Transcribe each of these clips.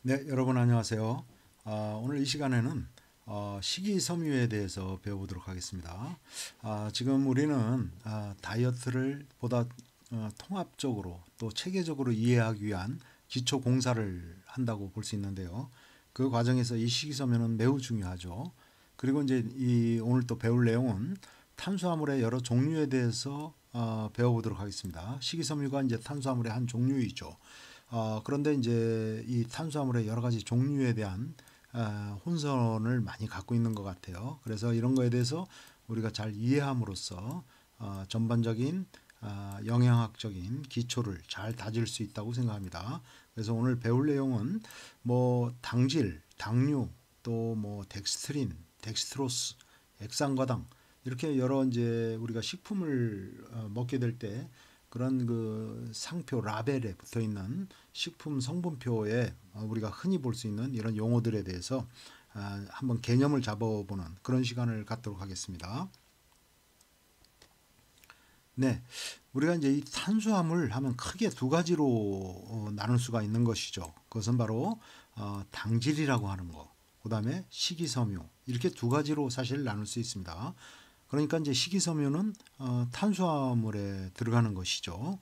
네, 여러분 안녕하세요. 오늘 이 시간에는 식이섬유에 대해서 배워보도록 하겠습니다. 지금 우리는 다이어트를 보다 통합적으로 또 체계적으로 이해하기 위한 기초 공사를 한다고 볼 수 있는데요. 그 과정에서 이 식이섬유는 매우 중요하죠. 그리고 이제 이 오늘 또 배울 내용은 탄수화물의 여러 종류에 대해서 배워보도록 하겠습니다. 식이섬유가 이제 탄수화물의 한 종류이죠. 그런데 이제 이 탄수화물의 여러 가지 종류에 대한 혼선을 많이 갖고 있는 것 같아요. 그래서 이런 거에 대해서 우리가 잘 이해함으로써 전반적인 영양학적인 기초를 잘 다질 수 있다고 생각합니다. 그래서 오늘 배울 내용은 뭐 당질, 당류, 또 뭐 덱스트린, 덱스트로스, 액상과당 이렇게 여러 이제 우리가 식품을 먹게 될 때 그런 그 상표 라벨에 붙어 있는 식품 성분표에 우리가 흔히 볼 수 있는 이런 용어들에 대해서 한번 개념을 잡아보는 그런 시간을 갖도록 하겠습니다. 네, 우리가 이제 이 탄수화물 하면 크게 두 가지로 나눌 수가 있는 것이죠. 그것은 바로 당질이라고 하는 거, 그다음에 식이섬유 이렇게 두 가지로 사실 나눌 수 있습니다. 그러니까 이제 식이섬유는 탄수화물에 들어가는 것이죠.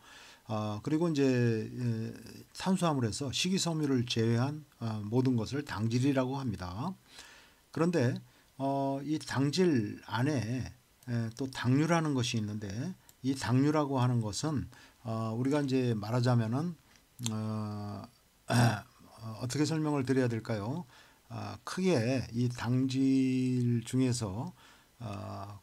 그리고 이제 탄수화물에서 식이섬유를 제외한 모든 것을 당질이라고 합니다. 그런데 이 당질 안에 또 당류라는 것이 있는데 이 당류라고 하는 것은 우리가 이제 말하자면은 어, 어떻게 설명을 드려야 될까요? 크게 이 당질 중에서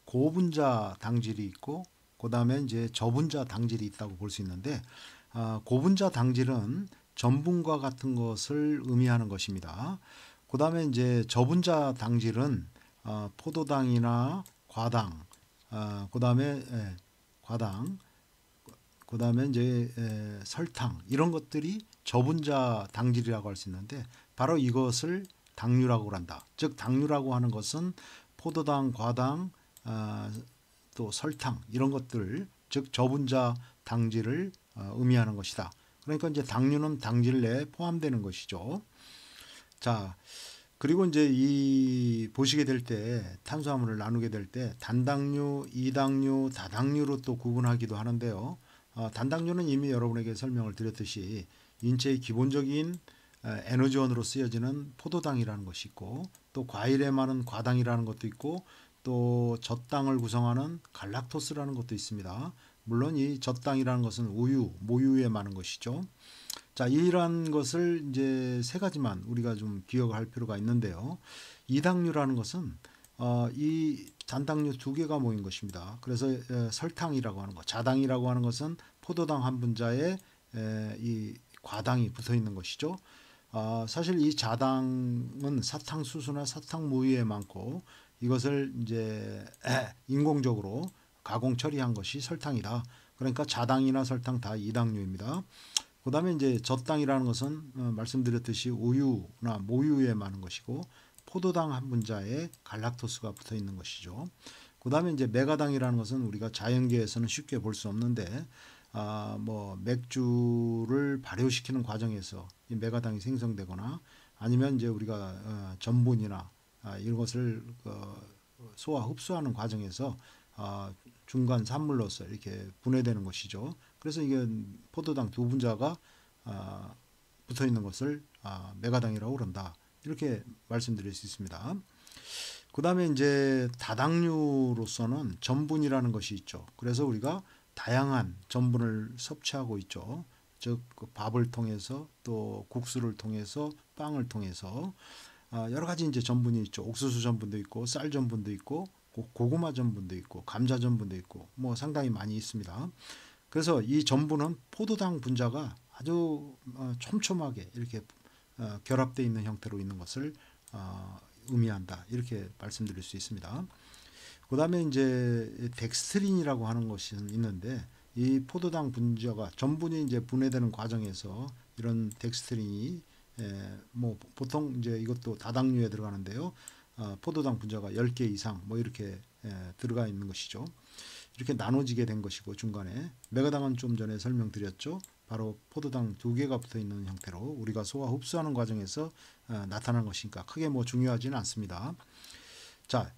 고분자 당질이 있고 그다음에 이제 저분자 당질이 있다고 볼 수 있는데 고분자 당질은 전분과 같은 것을 의미하는 것입니다. 그다음에 이제 저분자 당질은 포도당이나 과당, 그다음에 과당, 그다음에 이제 설탕 이런 것들이 저분자 당질이라고 할 수 있는데 바로 이것을 당류라고 한다. 즉 당류라고 하는 것은 포도당, 과당, 또 설탕 이런 것들 즉 저분자 당질을 의미하는 것이다. 그러니까 이제 당류는 당질 내에 포함되는 것이죠. 자, 그리고 이제 이 보시게 될 때 탄수화물을 나누게 될 때 단당류, 이당류, 다당류로 또 구분하기도 하는데요. 단당류는 이미 여러분에게 설명을 드렸듯이 인체의 기본적인 에너지원으로 쓰여지는 포도당이라는 것이 있고 또 과일에 많은 과당이라는 것도 있고 또 젖당을 구성하는 갈락토스라는 것도 있습니다. 물론 이 젖당이라는 것은 우유, 모유에 많은 것이죠. 자, 이러한 것을 이제 세 가지만 우리가 좀 기억할 필요가 있는데요. 이당류라는 것은 이 단당류 두 개가 모인 것입니다. 그래서 설탕이라고 하는 것, 자당이라고 하는 것은 포도당 한 분자에 이 과당이 붙어 있는 것이죠. 사실 이 자당은 사탕수수나 사탕무유에 많고 이것을 이제 인공적으로 가공 처리한 것이 설탕이다. 그러니까 자당이나 설탕 다 이당류입니다. 그다음에 이제 젖당이라는 것은 말씀드렸듯이 우유나 모유에 많은 것이고 포도당 한 분자에 갈락토스가 붙어 있는 것이죠. 그다음에 이제 메가당이라는 것은 우리가 자연계에서는 쉽게 볼 수 없는데 뭐 맥주를 발효시키는 과정에서 이 메가당이 생성되거나 아니면 이제 우리가 전분이나 이것을 소화 흡수하는 과정에서 중간 산물로서 이렇게 분해되는 것이죠. 그래서 이게 포도당 두 분자가 붙어 있는 것을 메가당이라고 그런다. 이렇게 말씀드릴 수 있습니다. 그 다음에 이제 다당류로서는 전분이라는 것이 있죠. 그래서 우리가 다양한 전분을 섭취하고 있죠. 즉 밥을 통해서 또 국수를 통해서 빵을 통해서 여러 가지 이제 전분이 있죠. 옥수수 전분도 있고 쌀 전분도 있고 고구마 전분도 있고 감자 전분도 있고 뭐 상당히 많이 있습니다. 그래서 이 전분은 포도당 분자가 아주 촘촘하게 이렇게 결합되어 있는 형태로 있는 것을 의미한다. 이렇게 말씀드릴 수 있습니다. 그다음에 이제 덱스트린이라고 하는 것이 있는데 이 포도당 분자가 전분이 이제 분해되는 과정에서 이런 덱스트린이 뭐 보통 이제 이것도 다당류에 들어가는데요. 포도당 분자가 10개 이상 뭐 이렇게 들어가 있는 것이죠. 이렇게 나눠지게 된 것이고 중간에 메가당은 좀 전에 설명드렸죠. 바로 포도당 2개가 붙어 있는 형태로 우리가 소화 흡수하는 과정에서 나타나는 것이니까 크게 뭐 중요하지는 않습니다. 자,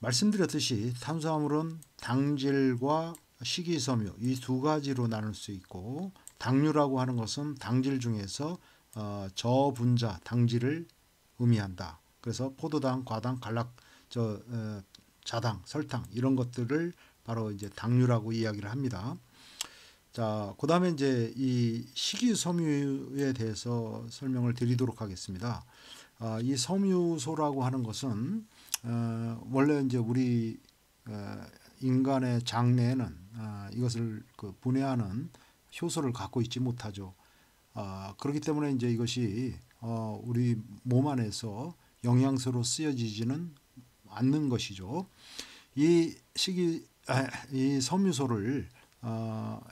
말씀드렸듯이 탄수화물은 당질과 식이섬유 이 두 가지로 나눌 수 있고, 당류라고 하는 것은 당질 중에서 저분자 당질을 의미한다. 그래서 포도당, 과당, 자당, 설탕 이런 것들을 바로 이제 당류라고 이야기를 합니다. 자, 그다음에 이제 이 식이섬유에 대해서 설명을 드리도록 하겠습니다. 이 섬유소라고 하는 것은 원래 이제 우리 인간의 장내에는 이것을 분해하는 효소를 갖고 있지 못하죠. 그렇기 때문에 이제 이것이 우리 몸 안에서 영양소로 쓰여지지는 않는 것이죠. 이 섬유소를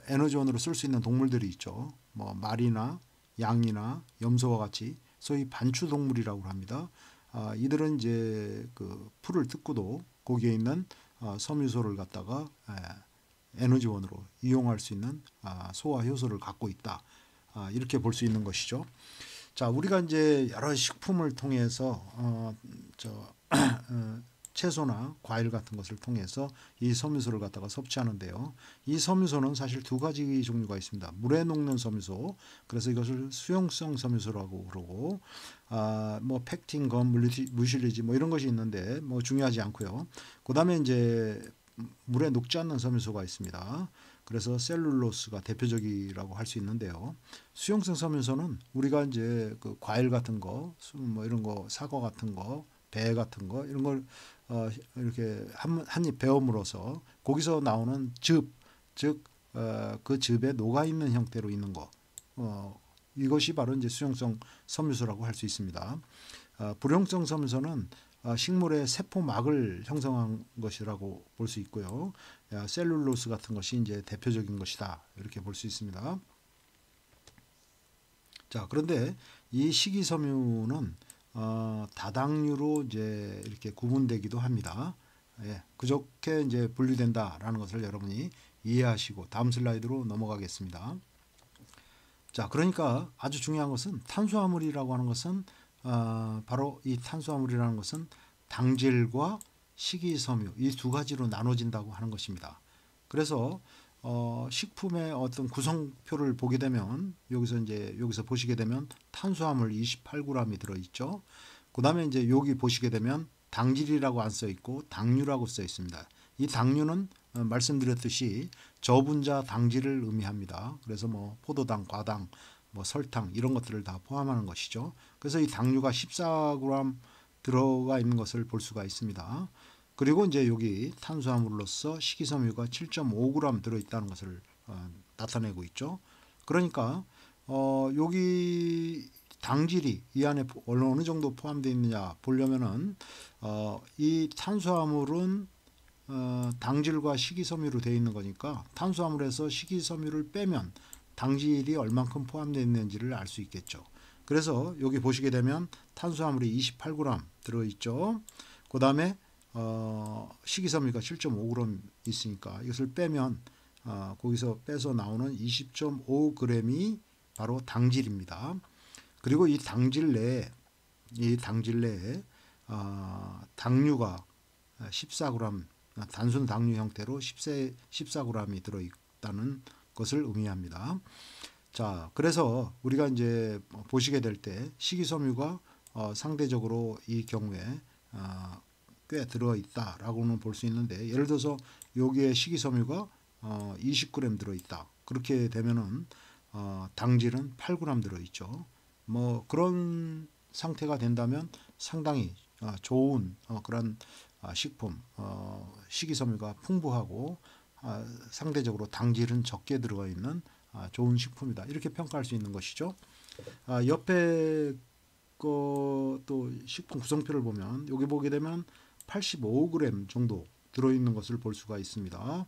에너지원으로 쓸 수 있는 동물들이 있죠. 뭐 말이나 양이나 염소와 같이 소위 반추동물이라고 합니다. 이들은 이제 그 풀을 뜯고도 거기에 있는 섬유소를 갖다가 에너지원으로 이용할 수 있는 소화 효소를 갖고 있다. 이렇게 볼 수 있는 것이죠. 자, 우리가 이제 여러 식품을 통해서 채소나 과일 같은 것을 통해서 이 섬유소를 갖다가 섭취하는데요. 이 섬유소는 사실 두 가지 종류가 있습니다. 물에 녹는 섬유소, 그래서 이것을 수용성 섬유소라고 그러고, 뭐 팩틴, 검, 무실리지 뭐 이런 것이 있는데 뭐 중요하지 않고요. 그다음에 이제 물에 녹지 않는 섬유소가 있습니다. 그래서 셀룰로스가 대표적이라고 할 수 있는데요. 수용성 섬유소는 우리가 이제 그 과일 같은 거, 뭐 이런 거, 사과 같은 거, 배 같은 거 이런 걸 이렇게 한 입 베어물어서 거기서 나오는 즙, 즉 그 즙에 녹아 있는 형태로 있는 거, 이것이 바로 이제 수용성 섬유소라고 할 수 있습니다. 불용성 섬유소는 식물의 세포막을 형성한 것이라고 볼 수 있고요. 셀룰로스 같은 것이 이제 대표적인 것이다, 이렇게 볼 수 있습니다. 자, 그런데 이 식이섬유는 다당류로 이제 이렇게 구분되기도 합니다. 그렇게 이제 분류된다라는 것을 여러분이 이해하시고 다음 슬라이드로 넘어가겠습니다. 자, 그러니까 아주 중요한 것은 탄수화물이라고 하는 것은 바로 이 탄수화물이라는 것은 당질과 식이섬유 이 두 가지로 나눠진다고 하는 것입니다. 그래서 식품의 어떤 구성표를 보게 되면 여기서 보시게 되면 탄수화물 28g이 들어 있죠. 그다음에 이제 여기 보시게 되면 당질이라고 안 써 있고 당류라고 써 있습니다. 이 당류는 말씀드렸듯이 저분자 당질을 의미합니다. 그래서 뭐 포도당, 과당, 뭐 설탕 이런 것들을 다 포함하는 것이죠. 그래서 이 당류가 14g 들어가 있는 것을 볼 수가 있습니다. 그리고 이제 여기 탄수화물로서 식이섬유가 7.5g 들어있다는 것을 나타내고 있죠. 그러니까 여기 당질이 이 안에 어느 정도 포함되어 있느냐 보려면은 이 탄수화물은 당질과 식이섬유로 되어 있는 거니까 탄수화물에서 식이섬유를 빼면 당질이 얼만큼 포함되어 있는지를 알 수 있겠죠. 그래서 여기 보시게 되면 탄수화물이 28g 들어있죠. 그 다음에 식이섬유가 7.5g 있으니까 이것을 빼면 거기서 빼서 나오는 20.5g이 바로 당질입니다. 그리고 이 당질 내에 당류가 14g, 단순 당류 형태로 14g이 들어있다는 것을 의미합니다. 자, 그래서 우리가 이제 보시게 될 때 식이섬유가 상대적으로 이 경우에 꽤 들어있다라고는 볼 수 있는데, 예를 들어서 여기에 식이섬유가 20g 들어있다. 그렇게 되면은 당질은 8g 들어있죠. 뭐 그런 상태가 된다면 상당히 좋은 그런 식품, 식이섬유가 풍부하고 상대적으로 당질은 적게 들어가 있는 좋은 식품이다, 이렇게 평가할 수 있는 것이죠. 옆에 또 식품 구성표를 보면 여기 보게 되면 85g 정도 들어있는 것을 볼 수가 있습니다.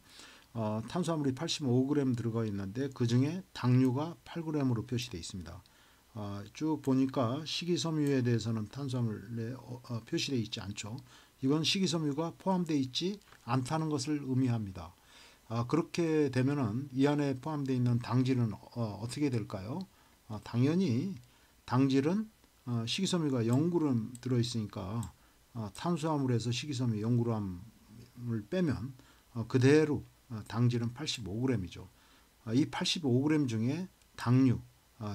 탄수화물이 85g 들어가 있는데 그 중에 당류가 8g으로 표시되어 있습니다. 쭉 보니까 식이섬유에 대해서는 탄수화물에 표시되어 있지 않죠. 이건 식이섬유가 포함되어 있지 않다는 것을 의미합니다. 그렇게 되면은 이 안에 포함되어 있는 당질은 어떻게 될까요? 당연히 당질은 식이섬유가 0g 들어있으니까 탄수화물에서 식이섬유 0g을 빼면 그대로 당질은 85g이죠. 이 85g 중에 당류,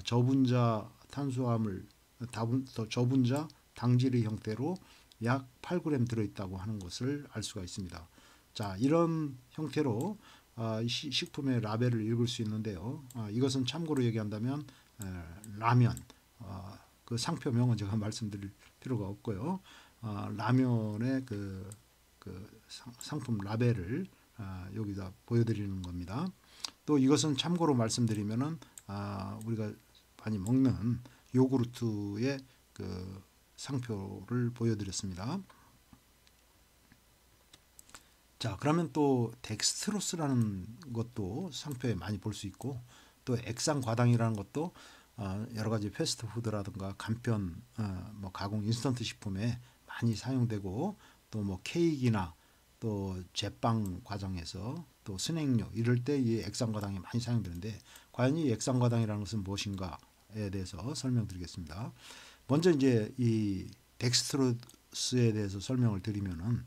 저분자 탄수화물, 저분자 당질의 형태로 약 8g 들어있다고 하는 것을 알 수가 있습니다. 자, 이런 형태로 식품의 라벨을 읽을 수 있는데요. 이것은 참고로 얘기한다면 라면, 그 상표명은 제가 말씀드릴 필요가 없고요. 라면의 그 상품 라벨을 여기다 보여드리는 겁니다. 또 이것은 참고로 말씀드리면은 우리가 많이 먹는 요구르트의 그 상표를 보여드렸습니다. 자, 그러면 또 덱스트로스라는 것도 상표에 많이 볼 수 있고, 또 액상과당이라는 것도 여러 가지 패스트푸드라든가 간편 뭐 가공 인스턴트 식품에 많이 사용되고, 또 뭐 케이크나 또 제빵 과정에서 또 스낵류 이럴 때 이 액상과당이 많이 사용되는데, 과연 이 액상과당이라는 것은 무엇인가에 대해서 설명드리겠습니다. 먼저 이제 이 덱스트로스에 대해서 설명을 드리면은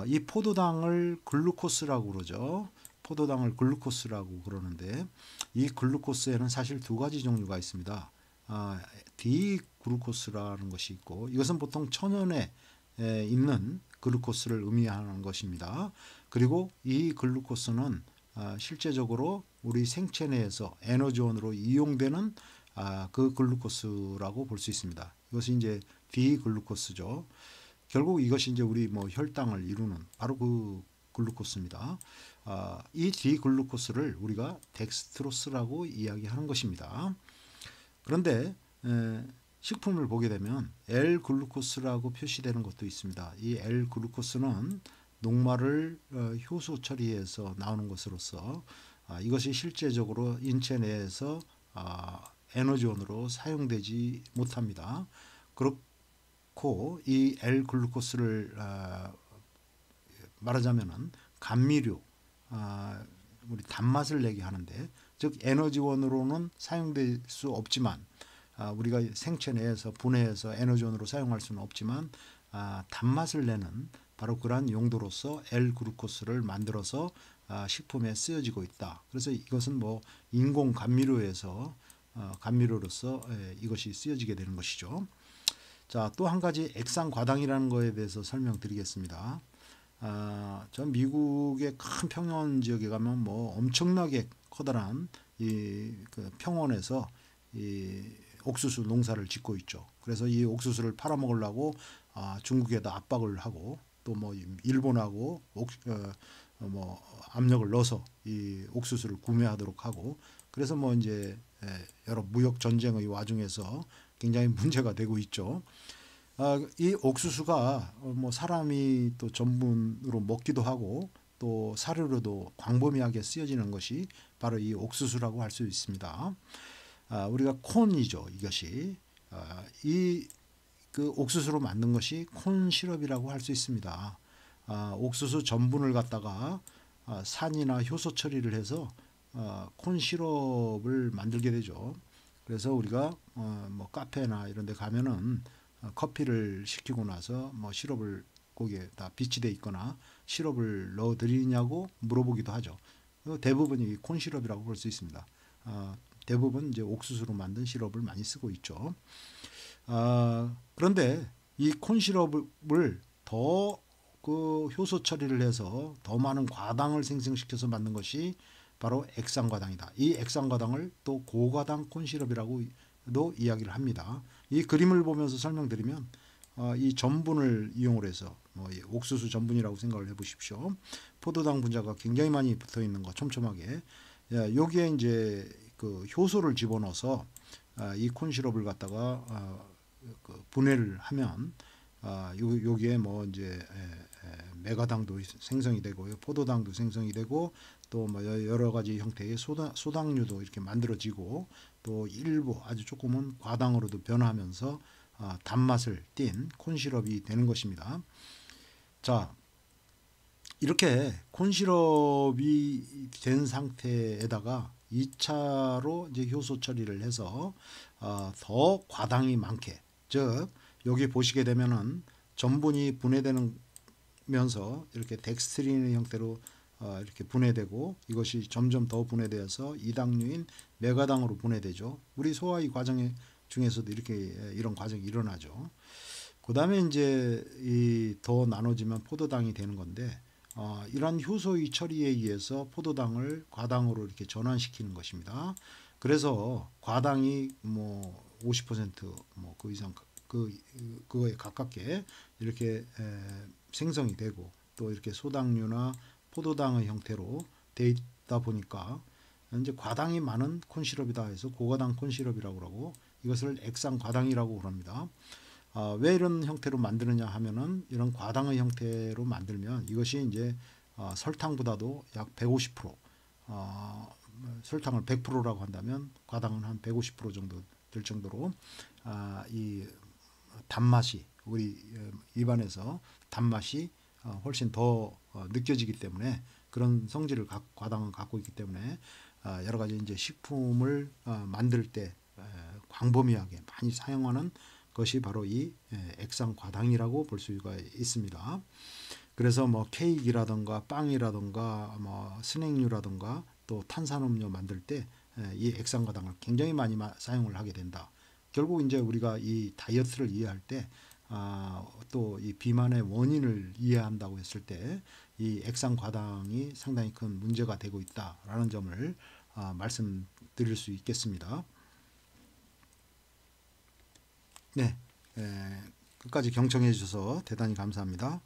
이 포도당을 글루코스라고 그러죠. 포도당을 글루코스라고 그러는데 이 글루코스에는 사실 두 가지 종류가 있습니다. 디글루코스라는 것이 있고, 이것은 보통 천연에 있는 글루코스를 의미하는 것입니다. 그리고 이 글루코스는 실제적으로 우리 생체 내에서 에너지원으로 이용되는 그 글루코스라고 볼 수 있습니다. 이것이 이제 디글루코스죠. 결국 이것이 이제 우리 뭐 혈당을 이루는 바로 그 글루코스입니다. 이 디글루코스를 우리가 덱스트로스라고 이야기하는 것입니다. 그런데 식품을 보게 되면 L글루코스라고 표시되는 것도 있습니다. 이 L글루코스는 녹말을 효소 처리해서 나오는 것으로서 이것이 실제적으로 인체 내에서 에너지원으로 사용되지 못합니다. 그렇고 이 L글루코스를 말하자면은 감미료, 우리 단맛을 내게 하는데, 즉 에너지원으로는 사용될 수 없지만 우리가 생체 내에서 분해해서 에너지원으로 사용할 수는 없지만 단맛을 내는 바로 그러한 용도로서 L글루코스를 만들어서 식품에 쓰여지고 있다. 그래서 이것은 뭐 인공 감미료에서 감미료로서 이것이 쓰여지게 되는 것이죠. 자, 또 한 가지 액상과당이라는 것에 대해서 설명드리겠습니다. 전 미국의 큰 평원 지역에 가면 뭐 엄청나게 커다란 그 평원에서 이 옥수수 농사를 짓고 있죠. 그래서 이 옥수수를 팔아먹으려고 중국에다 압박을 하고, 또 뭐 일본하고 뭐 압력을 넣어서 이 옥수수를 구매하도록 하고, 그래서 뭐 이제 여러 무역 전쟁의 와중에서 굉장히 문제가 되고 있죠. 이 옥수수가 뭐 사람이 또 전분으로 먹기도 하고 또 사료로도 광범위하게 쓰여지는 것이 바로 이 옥수수라고 할 수 있습니다. 우리가 콘이죠. 이것이 이 그 옥수수로 만든 것이 콘 시럽이라고 할 수 있습니다. 옥수수 전분을 갖다가 산이나 효소 처리를 해서 콘 시럽을 만들게 되죠. 그래서 우리가 뭐 카페나 이런 데 가면은 커피를 시키고 나서 뭐 시럽을 거기에 다 비치돼 있거나 시럽을 넣어 드리냐고 물어보기도 하죠. 대부분이 콘 시럽이라고 볼 수 있습니다. 대부분 이제 옥수수로 만든 시럽을 많이 쓰고 있죠. 그런데 이 콘 시럽을 더 그 효소 처리를 해서 더 많은 과당을 생성시켜서 만든 것이 바로 액상과당이다. 이 액상과당을 또 고과당 콘 시럽이라고도 이야기를 합니다. 이 그림을 보면서 설명드리면 이 전분을 이용을 해서 뭐 옥수수 전분이라고 생각을 해보십시오. 포도당 분자가 굉장히 많이 붙어 있는 거 촘촘하게, 여기에 이제 그 효소를 집어넣어서 이 콘 시럽을 갖다가 그 분해를 하면 여기에 뭐 이제 메가당도 생성이 되고 포도당도 생성이 되고 또 뭐 여러 가지 형태의 소당류도 이렇게 만들어지고, 또 일부 아주 조금은 과당으로도 변하면서 단맛을 띤 콘시럽이 되는 것입니다. 자, 이렇게 콘시럽이 된 상태에다가 2차로 이제 효소 처리를 해서 더 과당이 많게, 즉 여기 보시게 되면은 전분이 분해되면서 이렇게 덱스트린의 형태로 이렇게 분해되고, 이것이 점점 더 분해되어서 이당류인 메가당으로 분해되죠. 우리 소화의 과정 중에서도 이렇게 이런 과정이 일어나죠. 그 다음에 이제 이 더 나눠지면 포도당이 되는 건데, 이러한 효소의 처리에 의해서 포도당을 과당으로 이렇게 전환시키는 것입니다. 그래서 과당이 뭐 50% 그 이상 그거에 가깝게 이렇게 생성이 되고, 또 이렇게 소당류나 포도당의 형태로 돼 있다 보니까 이제 과당이 많은 콘시럽이다 해서 고과당 콘시럽이라고 그러고, 이것을 액상 과당이라고 그럽니다. 왜 이런 형태로 만드느냐 하면은, 이런 과당의 형태로 만들면 이것이 이제 설탕보다도 약 150%, 설탕을 100%라고 한다면 과당은 한 150% 정도 될 정도로 이 단맛이, 우리 입안에서 단맛이 훨씬 더 느껴지기 때문에, 그런 성질을 과당은 갖고 있기 때문에 여러 가지 이제 식품을 만들 때 광범위하게 많이 사용하는 것이 바로 이 액상 과당이라고 볼 수가 있습니다. 그래서 뭐 케이크라든가 빵이라든가 뭐 스낵류라든가 또 탄산음료 만들 때 이 액상 과당을 굉장히 많이 사용을 하게 된다. 결국 이제 우리가 이 다이어트를 이해할 때, 또 이 비만의 원인을 이해한다고 했을 때 이 액상 과당이 상당히 큰 문제가 되고 있다라는 점을 말씀드릴 수 있겠습니다. 네, 끝까지 경청해 주셔서 대단히 감사합니다.